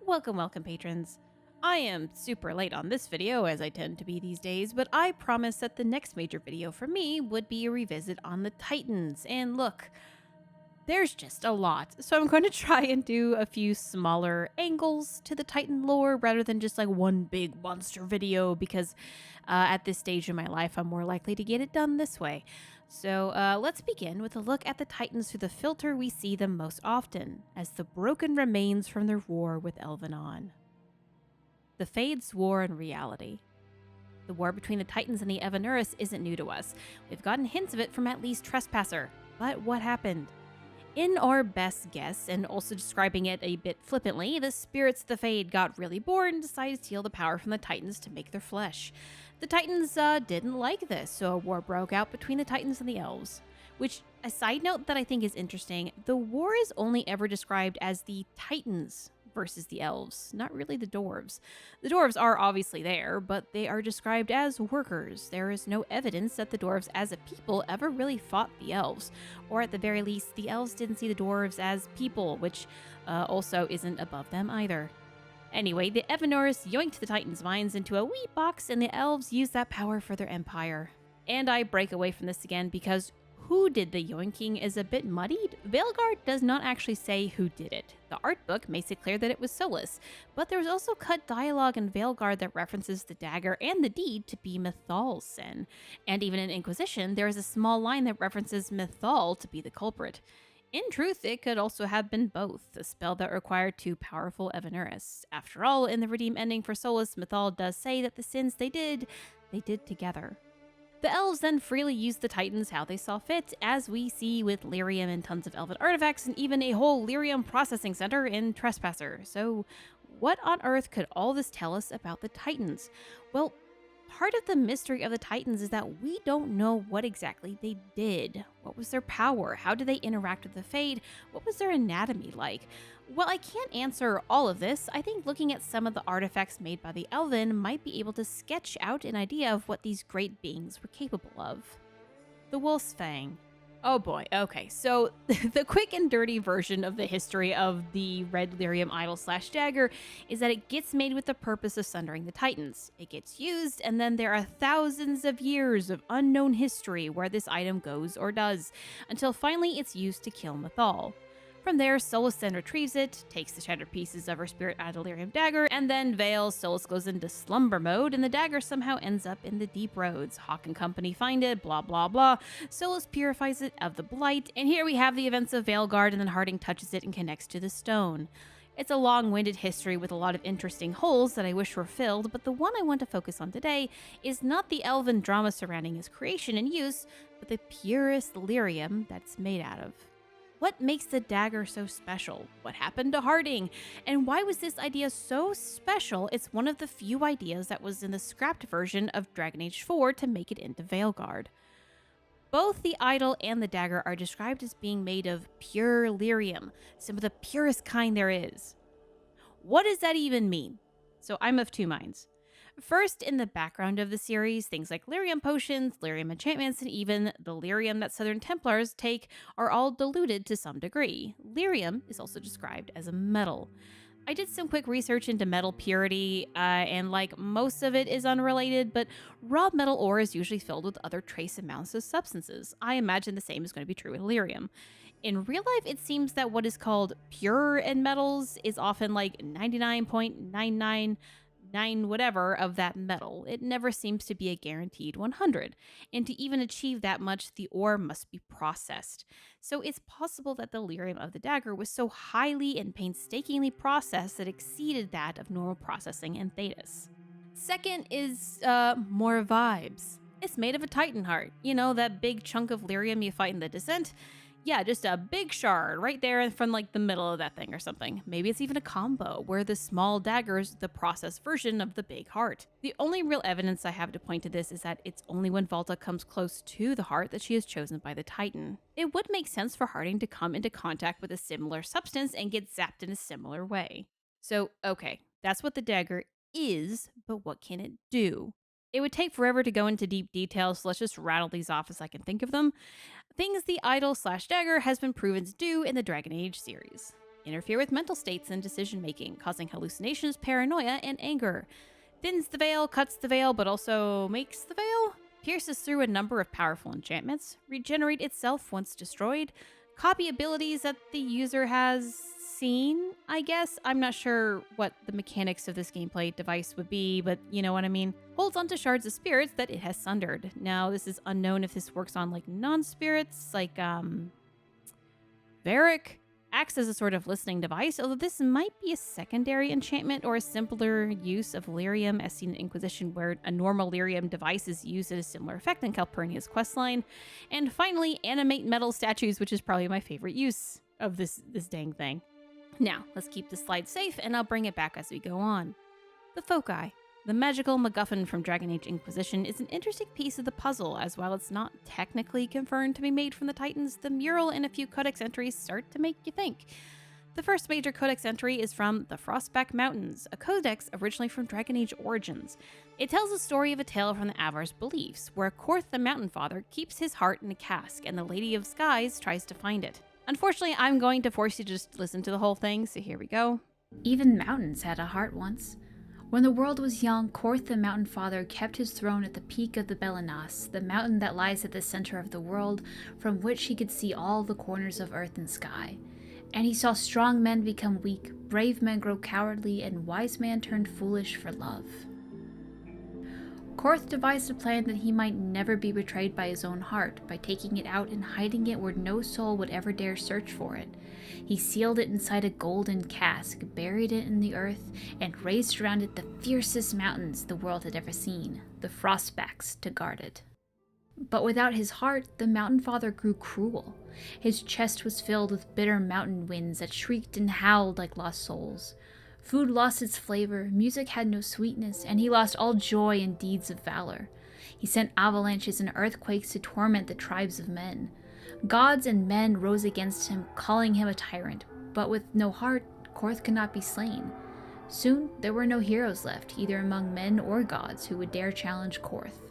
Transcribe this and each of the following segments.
Welcome, patrons. I am super late on this video, as I tend to be these days, but I promised that the next major video for me would be a revisit on the Titans, and look, there's just a lot, so I'm going to try and do a few smaller angles to the Titan lore rather than just like one big monster video, because at this stage in my life, I'm more likely to get it done this way. So let's begin with a look at the Titans through the filter we see them most often, as the broken remains from their war with Elvenon. The Fade's war in reality. The war between the Titans and the Evanuris isn't new to us. We've gotten hints of it from at least Trespasser. But what happened? In our best guess, and also describing it a bit flippantly, the spirits of the Fade got really bored and decided to steal the power from the Titans to make their flesh. The Titans didn't like this, so a war broke out between the Titans and the Elves. Which, a side note that I think is interesting, the war is only ever described as the Titans versus the Elves, not really the Dwarves. The Dwarves are obviously there, but they are described as workers. There is no evidence that the Dwarves as a people ever really fought the Elves, or at the very least, the Elves didn't see the Dwarves as people, which also isn't above them either. Anyway, the Evanuris yoinked the Titans' minds into a wee box, and the Elves used that power for their empire. And I break away from this again because who did the yoinking is a bit muddied. Veilguard does not actually say who did it. The art book makes it clear that it was Solus, but there's also cut dialogue in Veilguard that references the dagger and the deed to be Mythal's sin. And even in Inquisition, there is a small line that references Mythal to be the culprit. In truth, it could also have been both, a spell that required two powerful Evanuris. After all, in the Redeem ending for Solus, Mythal does say that the sins they did together. The Elves then freely used the Titans how they saw fit, as we see with lyrium and tons of elven artifacts and even a whole lyrium processing center in Trespasser. So what on earth could all this tell us about the Titans? Well, part of the mystery of the Titans is that we don't know what exactly they did. What was their power? How did they interact with the Fade? What was their anatomy like? While I can't answer all of this, I think looking at some of the artifacts made by the Elven might be able to sketch out an idea of what these great beings were capable of. The Wolf's Fang. Oh boy, okay, so the quick and dirty version of the history of the red lyrium idol / dagger is that it gets made with the purpose of sundering the Titans. It gets used, and then there are thousands of years of unknown history where this item goes or does, until finally it's used to kill Mythal. From there, Solus then retrieves it, takes the shattered pieces of her spirit out of the lyrium dagger, and then Solus goes into slumber mode, and the dagger somehow ends up in the deep roads. Hawk and company find it, blah blah blah. Solus purifies it of the blight, and here we have the events of Veilguard, and then Harding touches it and connects to the stone. It's a long-winded history with a lot of interesting holes that I wish were filled, but the one I want to focus on today is not the elven drama surrounding its creation and use, but the purest lyrium that it's made out of. What makes the dagger so special? What happened to Harding? And why was this idea so special? It's one of the few ideas that was in the scrapped version of Dragon Age 4 to make it into Veilguard. Both the idol and the dagger are described as being made of pure lyrium, some of the purest kind there is. What does that even mean? So I'm of two minds. First, in the background of the series, things like lyrium potions, lyrium enchantments, and even the lyrium that Southern Templars take are all diluted to some degree. Lyrium is also described as a metal. I did some quick research into metal purity, and like most of it is unrelated, but raw metal ore is usually filled with other trace amounts of substances. I imagine the same is going to be true with lyrium. In real life, it seems that what is called pure in metals is often like 99.999 whatever of that metal. It never seems to be a guaranteed 100, and to even achieve that much, the ore must be processed. So it's possible that the lyrium of the dagger was so highly and painstakingly processed that it exceeded that of normal processing in Thetis. Second is more vibes. It's made of a Titan heart. You know, that big chunk of lyrium you fight in the Descent? Yeah, just a big shard right there from like the middle of that thing or something. Maybe it's even a combo where the small dagger's the processed version of the big heart. The only real evidence I have to point to this is that it's only when Volta comes close to the heart that she is chosen by the Titan. It would make sense for Harding to come into contact with a similar substance and get zapped in a similar way. So, okay, that's what the dagger is, but what can it do? It would take forever to go into deep details, so let's just rattle these off as I can think of them. Things the idol / dagger has been proven to do in the Dragon Age series. interfere with mental states and decision-making, causing hallucinations, paranoia, and anger. Thins the veil, cuts the veil, but also makes the veil. Pierces through a number of powerful enchantments. Regenerate itself once destroyed. Copy abilities that the user has seen, I guess. I'm not sure what the mechanics of this gameplay device would be, but you know what I mean. Holds onto shards of spirits that it has sundered. Now, this is unknown if this works on like non-spirits, like Varric. Acts as a sort of listening device, although this might be a secondary enchantment or a simpler use of lyrium as seen in Inquisition, where a normal lyrium device is used at a similar effect in Calpurnia's questline. And finally, animate metal statues, which is probably my favorite use of this dang thing. Now, let's keep the slide safe, and I'll bring it back as we go on. The foci. The magical MacGuffin from Dragon Age Inquisition is an interesting piece of the puzzle, as while it's not technically confirmed to be made from the Titans, the mural and a few codex entries start to make you think. The first major codex entry is from the Frostback Mountains, a codex originally from Dragon Age Origins. It tells the story of a tale from the Avar's beliefs, where Korth the Mountain Father keeps his heart in a cask, and the Lady of Skies tries to find it. Unfortunately, I'm going to force you to just listen to the whole thing, so here we go. Even mountains had a heart once. When the world was young, Korth the Mountain Father kept his throne at the peak of the Belenas, the mountain that lies at the center of the world, from which he could see all the corners of earth and sky. And he saw strong men become weak, brave men grow cowardly, and wise men turned foolish for love. Korth devised a plan that he might never be betrayed by his own heart, by taking it out and hiding it where no soul would ever dare search for it. He sealed it inside a golden cask, buried it in the earth, and raised around it the fiercest mountains the world had ever seen, the Frostbacks, to guard it. But without his heart, the Mountain Father grew cruel. His chest was filled with bitter mountain winds that shrieked and howled like lost souls. Food lost its flavor, music had no sweetness, and he lost all joy in deeds of valor. He sent avalanches and earthquakes to torment the tribes of men. Gods and men rose against him, calling him a tyrant, but with no heart, Korth could not be slain. Soon, there were no heroes left, either among men or gods, who would dare challenge Korth.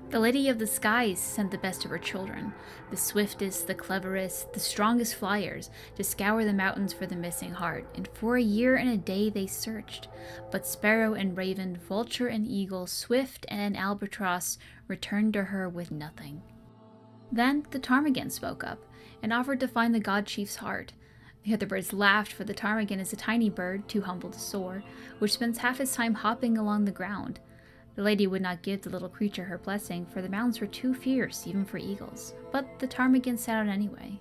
The Lady of the Skies sent the best of her children, the swiftest, the cleverest, the strongest flyers, to scour the mountains for the missing heart, and for a year and a day they searched. But Sparrow and Raven, Vulture and Eagle, Swift and Albatross returned to her with nothing. Then the ptarmigan spoke up, and offered to find the god chief's heart. The other birds laughed, for the ptarmigan is a tiny bird, too humble to soar, which spends half its time hopping along the ground. The lady would not give the little creature her blessing, for the mountains were too fierce even for eagles, but the ptarmigan set out anyway.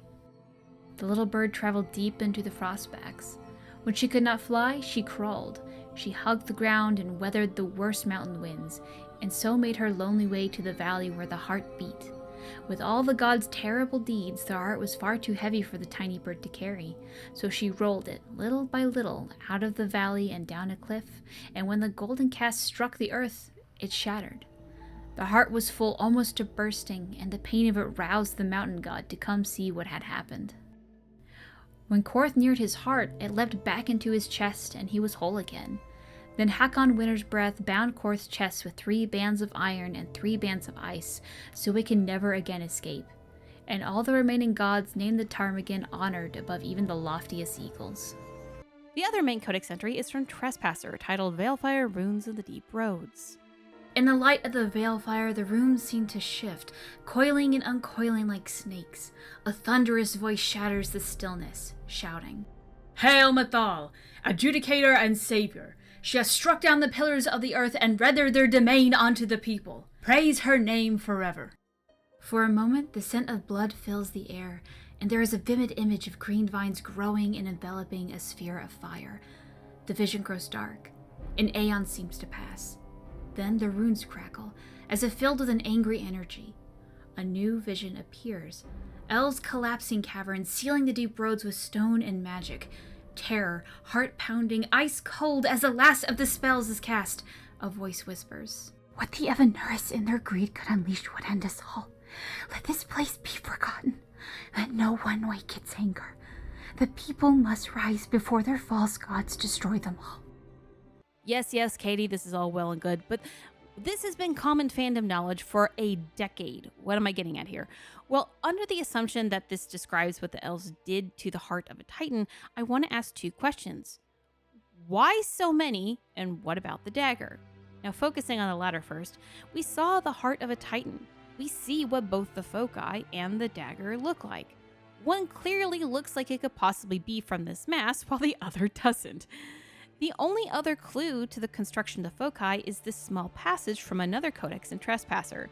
The little bird traveled deep into the frostbacks. When she could not fly, she crawled. She hugged the ground and weathered the worst mountain winds, and so made her lonely way to the valley where the heart beat. With all the gods' terrible deeds, the heart was far too heavy for the tiny bird to carry, so she rolled it, little by little, out of the valley and down a cliff, and when the golden cast struck the earth, it shattered. The heart was full almost to bursting, and the pain of it roused the mountain god to come see what had happened. When Korth neared his heart, it leapt back into his chest, and he was whole again. Then Hakon Winter's Breath bound Korth's chest with 3 bands of iron and 3 bands of ice, so it can never again escape. And all the remaining gods named the ptarmigan honored above even the loftiest eagles. The other main codex entry is from Trespasser, titled Veilfire Runes of the Deep Roads. In the light of the Veilfire, the runes seem to shift, coiling and uncoiling like snakes. A thunderous voice shatters the stillness, shouting, "Hail Mathal, adjudicator and savior! She has struck down the pillars of the earth and rendered their domain unto the people. Praise her name forever." For a moment, the scent of blood fills the air, and there is a vivid image of green vines growing and enveloping a sphere of fire. The vision grows dark. An aeon seems to pass. Then the runes crackle, as if filled with an angry energy. A new vision appears. Elves collapsing caverns, sealing the deep roads with stone and magic. Terror, heart-pounding, ice-cold as the last of the spells is cast. A voice whispers, "What the Evanuris in their greed could unleash would end us all. Let this place be forgotten. Let no one wake its anger. The people must rise before their false gods destroy them all." Yes, Katie, this is all well and good, but This has been common fandom knowledge for a decade. What am I getting at here? Well, under the assumption that this describes what the elves did to the heart of a Titan, I want to ask two questions. Why so many, and what about the dagger? Now, focusing on the latter first, we saw the heart of a Titan. We see what both the foci and the dagger look like. One clearly looks like it could possibly be from this mass, while the other doesn't. The only other clue to the construction of the foci is this small passage from another codex in Trespasser.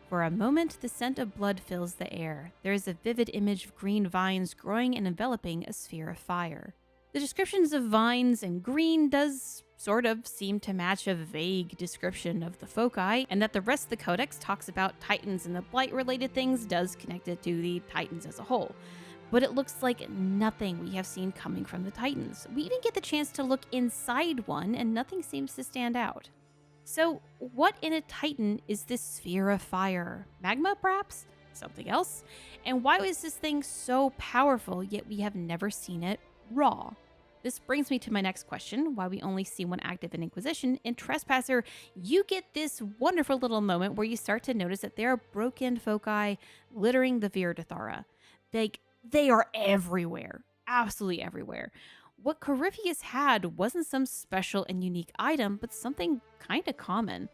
For a moment, the scent of blood fills the air. There is a vivid image of green vines growing and enveloping a sphere of fire. The descriptions of vines and green does sort of seem to match a vague description of the foci, and that the rest of the codex talks about Titans and the blight-related things does connect it to the Titans as a whole. But it looks like nothing we have seen coming from the Titans. We even get the chance to look inside one, and nothing seems to stand out. So, what in a Titan is this sphere of fire? Magma, perhaps? Something else? And why was this thing so powerful, yet we have never seen it raw? This brings me to my next question, why we only see one active in Inquisition. In Trespasser, you get this wonderful little moment where you start to notice that there are broken foci littering the Vir Dathara. They are everywhere. Absolutely everywhere. What Corypheus had wasn't some special and unique item, but something kind of common.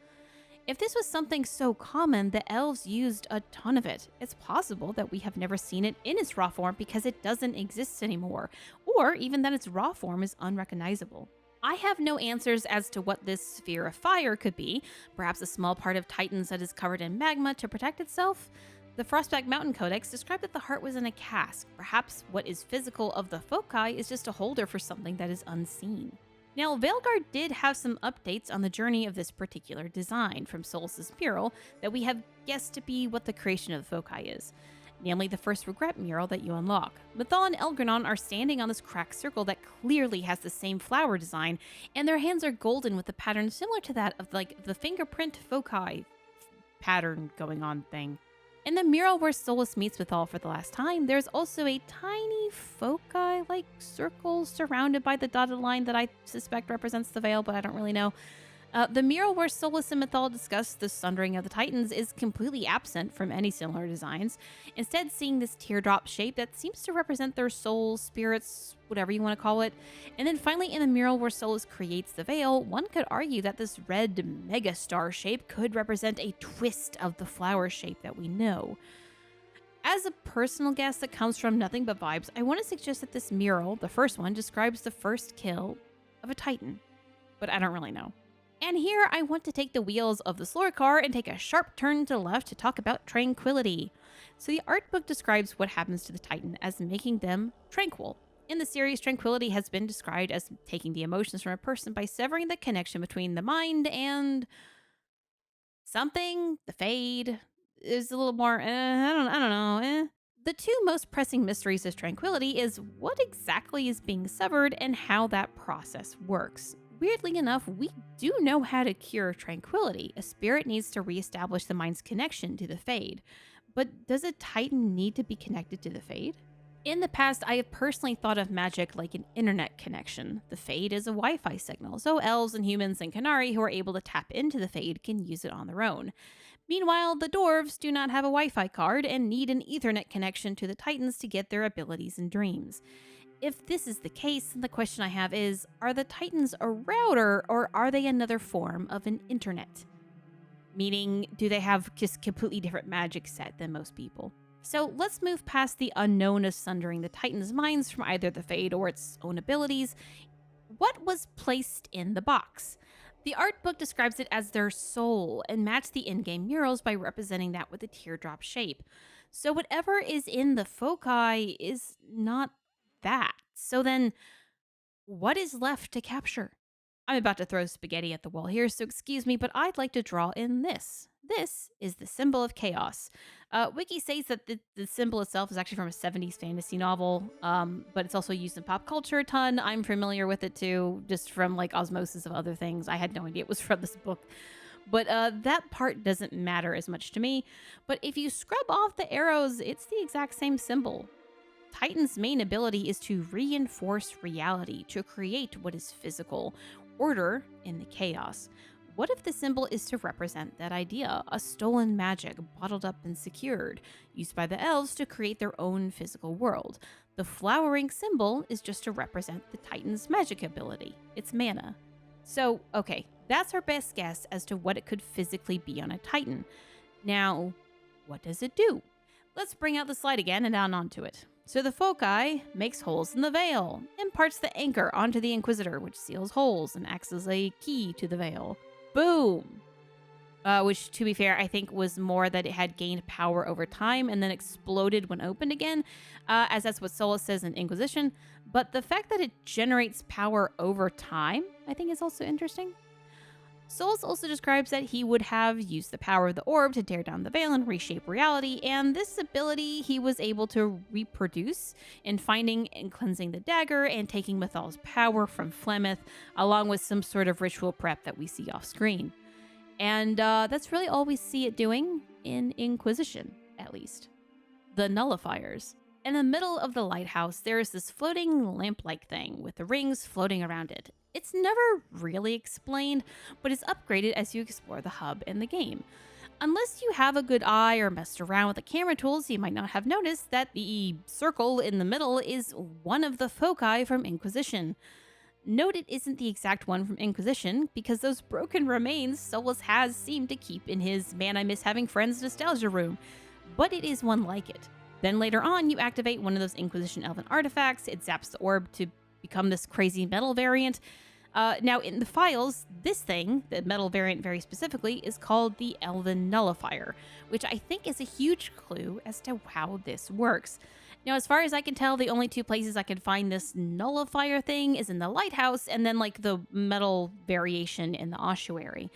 If this was something so common, the elves used a ton of it. It's possible that we have never seen it in its raw form because it doesn't exist anymore, or even that its raw form is unrecognizable. I have no answers as to what this sphere of fire could be, perhaps a small part of Titans that is covered in magma to protect itself. The Frostback Mountain Codex described that the heart was in a cask. Perhaps what is physical of the foci is just a holder for something that is unseen. Now, Veilguard did have some updates on the journey of this particular design from Solus's mural that we have guessed to be what the creation of the foci is, namely the first regret mural that you unlock. Mythal and Elgranon are standing on this cracked circle that clearly has the same flower design, and their hands are golden with a pattern similar to that of the fingerprint foci pattern going on thing. In the mural where Solus meets Mythal for the last time, there's also a tiny foci-like circle surrounded by the dotted line that I suspect represents the veil, but I don't really know. The mural where Solus and Mythal discuss the sundering of the Titans is completely absent from any similar designs, instead seeing this teardrop shape that seems to represent their souls, spirits, whatever you want to call it. And then finally in the mural where Solus creates the veil, one could argue that this red megastar shape could represent a twist of the flower shape that we know. As a personal guess that comes from nothing but vibes, I want to suggest that this mural, the first one, describes the first kill of a Titan, but I don't really know. And here I want to take the wheels of the slower car and take a sharp turn to the left to talk about tranquility. So the art book describes what happens to the Titan as making them tranquil. In the series, tranquility has been described as taking the emotions from a person by severing the connection between the mind and something. The fade is a little more, I don't know. The two most pressing mysteries of tranquility is what exactly is being severed and how that process works. Weirdly enough, we do know how to cure tranquility. A spirit needs to reestablish the mind's connection to the Fade. But does a Titan need to be connected to the Fade? In the past, I have personally thought of magic like an internet connection. The Fade is a Wi-Fi signal, so elves and humans and Canari who are able to tap into the Fade can use it on their own. Meanwhile, the dwarves do not have a Wi-Fi card and need an Ethernet connection to the Titans to get their abilities and dreams. If this is the case, then the question I have is, are the Titans a router or are they another form of an internet? Meaning, do they have just completely different magic set than most people? So let's move past the unknown of sundering the Titans' minds from either the Fade or its own abilities. What was placed in the box? The art book describes it as their soul and matched the in-game murals by representing that with a teardrop shape. So whatever is in the foci is not that. So then, what is left to capture? I'm about to throw spaghetti at the wall here, so excuse me, but I'd like to draw in this. This is the symbol of chaos. Wiki says that the symbol itself is actually from a 70s fantasy novel, but it's also used in pop culture a ton. I'm familiar with it too, just from like osmosis of other things. I had no idea it was from this book. But that part doesn't matter as much to me. But if you scrub off the arrows, it's the exact same symbol. Titan's main ability is to reinforce reality, to create what is physical, order in the chaos. What if the symbol is to represent that idea, a stolen magic bottled up and secured, used by the elves to create their own physical world? The flowering symbol is just to represent the Titan's magic ability, its mana. So, okay, that's our best guess as to what it could physically be on a Titan. Now, what does it do? Let's bring out the slide again and down onto it. So the foci makes holes in the veil, imparts the anchor onto the Inquisitor, which seals holes and acts as a key to the veil. Boom! Which, to be fair, I think was more that it had gained power over time and then exploded when opened again, as that's what Solus says in Inquisition. But the fact that it generates power over time, I think is also interesting. Solus also describes that he would have used the power of the orb to tear down the veil and reshape reality, and this ability he was able to reproduce in finding and cleansing the dagger and taking Mythal's power from Flemeth, along with some sort of ritual prep that we see off screen. And that's really all we see it doing in Inquisition, at least. The nullifiers. In the middle of the lighthouse, there is this floating lamp-like thing with the rings floating around it. It's never really explained, but it's upgraded as you explore the hub in the game. Unless you have a good eye or messed around with the camera tools, you might not have noticed that the circle in the middle is one of the foci from Inquisition. Note it isn't the exact one from Inquisition, because those broken remains Solus has seemed to keep in his Man I Miss Having Friends nostalgia room, but it is one like it. Then later on, you activate one of those Inquisition Elven artifacts, it zaps the orb to become this crazy metal variant. Now, in the files, this thing, the metal variant very specifically, is called the Elven Nullifier, which I think is a huge clue as to how this works. Now, as far as I can tell, the only two places I can find this nullifier thing is in the Lighthouse and then, like, the metal variation in the ossuary.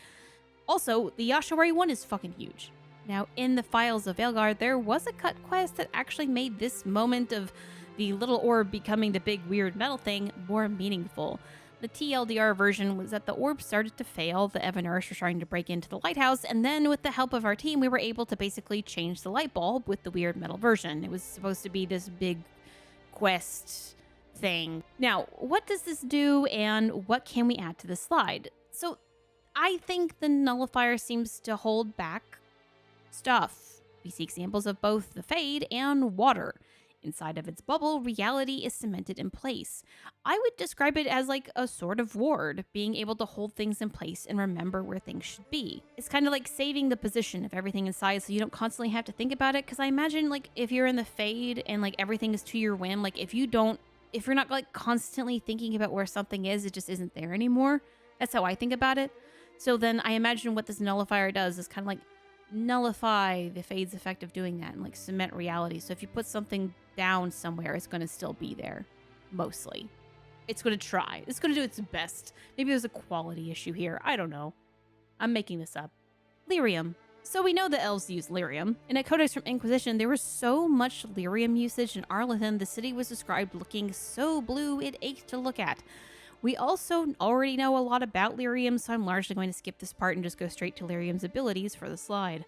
Also, the ossuary one is fucking huge. Now, in the files of Veilguard, there was a cut quest that actually made this moment of the little orb becoming the big weird metal thing more meaningful. The TLDR version was that the orb started to fail, the Evanurish were trying to break into the lighthouse, and then with the help of our team, we were able to basically change the light bulb with the weird metal version. It was supposed to be this big quest thing. Now, what does this do, and what can we add to the slide? So, I think the nullifier seems to hold back stuff. We see examples of both the Fade and water. Inside of its bubble, reality is cemented in place. I would describe it as like a sort of ward, being able to hold things in place and remember where things should be. It's kind of like saving the position of everything inside so you don't constantly have to think about it, because I imagine like if you're in the Fade and like everything is to your whim, like if you're not like constantly thinking about where something is, it just isn't there anymore. That's how I think about it. So then I imagine what this nullifier does is kind of like nullify the Fade's effect of doing that and like cement reality. So if you put something down somewhere, it's going to still be there, mostly. It's going to try. It's going to do its best. Maybe there's a quality issue here. I don't know. I'm making this up. Lyrium. So we know the elves use lyrium. In a codex from Inquisition, there was so much lyrium usage in Arlathan, the city was described looking so blue it ached to look at. We also already know a lot about lyrium, so I'm largely going to skip this part and just go straight to lyrium's abilities for the slide.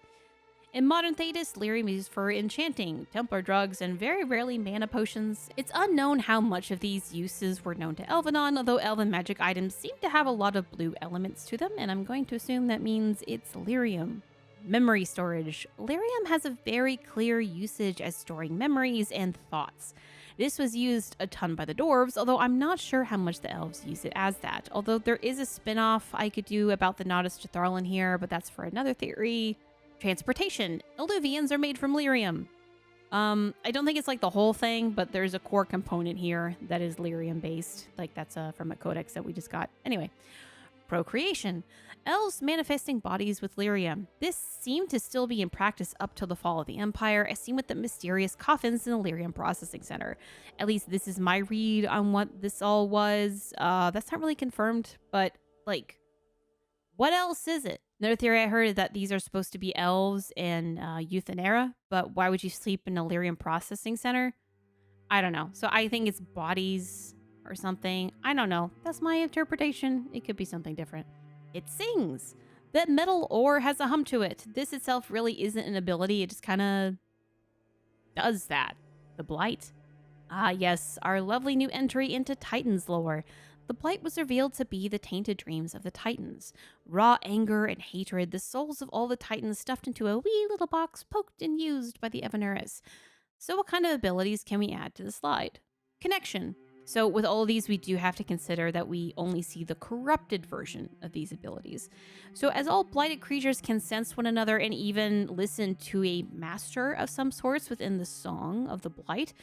In modern Thedas, lyrium is used for enchanting, Templar drugs, and very rarely mana potions. It's unknown how much of these uses were known to Elvenon, although elven magic items seem to have a lot of blue elements to them, and I'm going to assume that means it's lyrium. Memory storage. Lyrium has a very clear usage as storing memories and thoughts. This was used a ton by the dwarves, although I'm not sure how much the elves use it as that. Although there is a spin-off I could do about the Nodus Dirthalen here, but that's for another theory. Transportation. Illuvians are made from lyrium. I don't think it's like the whole thing, but there's a core component here that is lyrium based. Like that's from a codex that we just got. Anyway, procreation. Elves manifesting bodies with lyrium. This seemed to still be in practice up till the fall of the Empire, as seen with the mysterious coffins in the lyrium processing center. At least this is my read on what this all was. That's not really confirmed, but like, what else is it? Another theory I heard is that these are supposed to be elves in Euthanera, but why would you sleep in a lyrium processing center? I don't know. So I think it's bodies or something. I don't know. That's my interpretation. It could be something different. It sings. That metal ore has a hum to it. This itself really isn't an ability. It just kind of does that. The blight. Ah, yes, our lovely new entry into Titans lore. The Blight was revealed to be the tainted dreams of the Titans. Raw anger and hatred, the souls of all the Titans stuffed into a wee little box, poked and used by the Evanuris. So, what kind of abilities can we add to the slide? Connection. So, with all of these, we do have to consider that we only see the corrupted version of these abilities. So, as all blighted creatures can sense one another and even listen to a master of some sorts within the song of the Blight,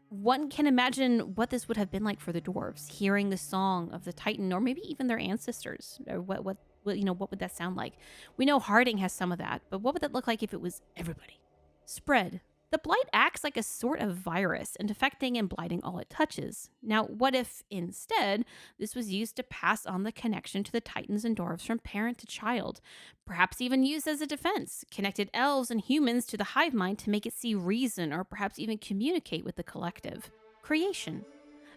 one can imagine what this would have been like for the dwarves, hearing the song of the Titan, or maybe even their ancestors. Or what what would that sound like? We know Harding has some of that, but what would that look like if it was everybody? Spread. The blight acts like a sort of virus, infecting and blighting all it touches. Now, what if, instead, this was used to pass on the connection to the Titans and dwarves from parent to child? Perhaps even used as a defense, connected elves and humans to the hive mind to make it see reason or perhaps even communicate with the collective. Creation.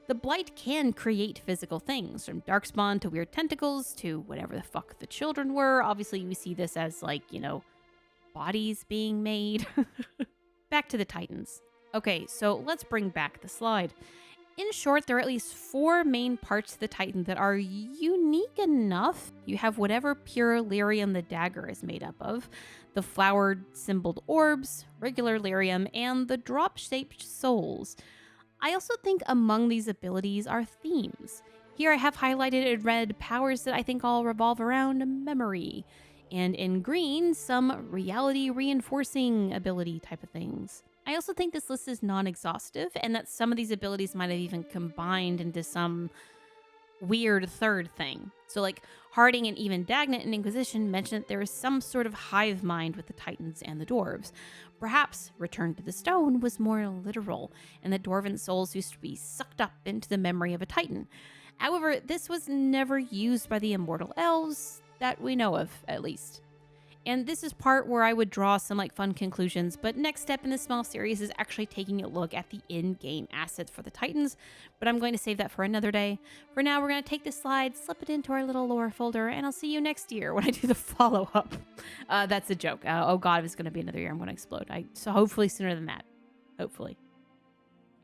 The blight can create physical things, from darkspawn to weird tentacles to whatever the fuck the children were. Obviously, we see this as, like, bodies being made. Back to the Titans. Okay, so let's bring back the slide. In short, there are at least 4 main parts to the Titan that are unique enough. You have whatever pure lyrium the dagger is made up of, the flowered symboled orbs, regular lyrium, and the drop-shaped souls. I also think among these abilities are themes. Here I have highlighted in red powers that I think all revolve around memory, and in green, some reality reinforcing ability type of things. I also think this list is non-exhaustive, and that some of these abilities might have even combined into some weird third thing. So like Harding and even Dagnant in Inquisition mentioned that there is some sort of hive mind with the Titans and the dwarves. Perhaps Return to the Stone was more literal, and that dwarven souls used to be sucked up into the memory of a Titan. However, this was never used by the immortal elves, that we know of, at least. And this is part where I would draw some fun conclusions, but next step in this small series is actually taking a look at the in-game assets for the Titans, but I'm going to save that for another day. For now, we're going to take this slide, slip it into our little lore folder, and I'll see you next year when I do the follow-up. That's a joke. Oh god, if it's going to be another year, I'm going to explode. So hopefully sooner than that. Hopefully.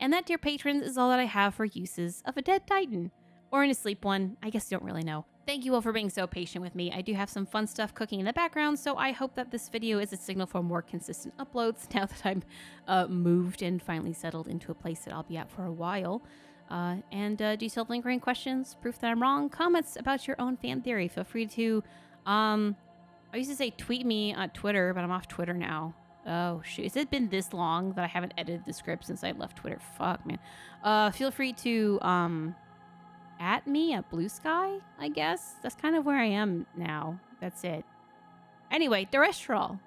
And that, dear patrons, is all that I have for uses of a dead Titan. Or an asleep one. I guess you don't really know. Thank you all for being so patient with me. I do have some fun stuff cooking in the background, so I hope that this video is a signal for more consistent uploads now that I'm moved and finally settled into a place that I'll be at for a while. Do you still have lingering questions, proof that I'm wrong, comments about your own fan theory? Feel free to, I used to say tweet me on Twitter, but I'm off Twitter now. Oh, shoot. Has it been this long that I haven't edited the script since I left Twitter? Fuck, man. Feel free to, at me at Blue Sky, I guess. That's kind of where I am now. That's it. Anyway, terrestrial.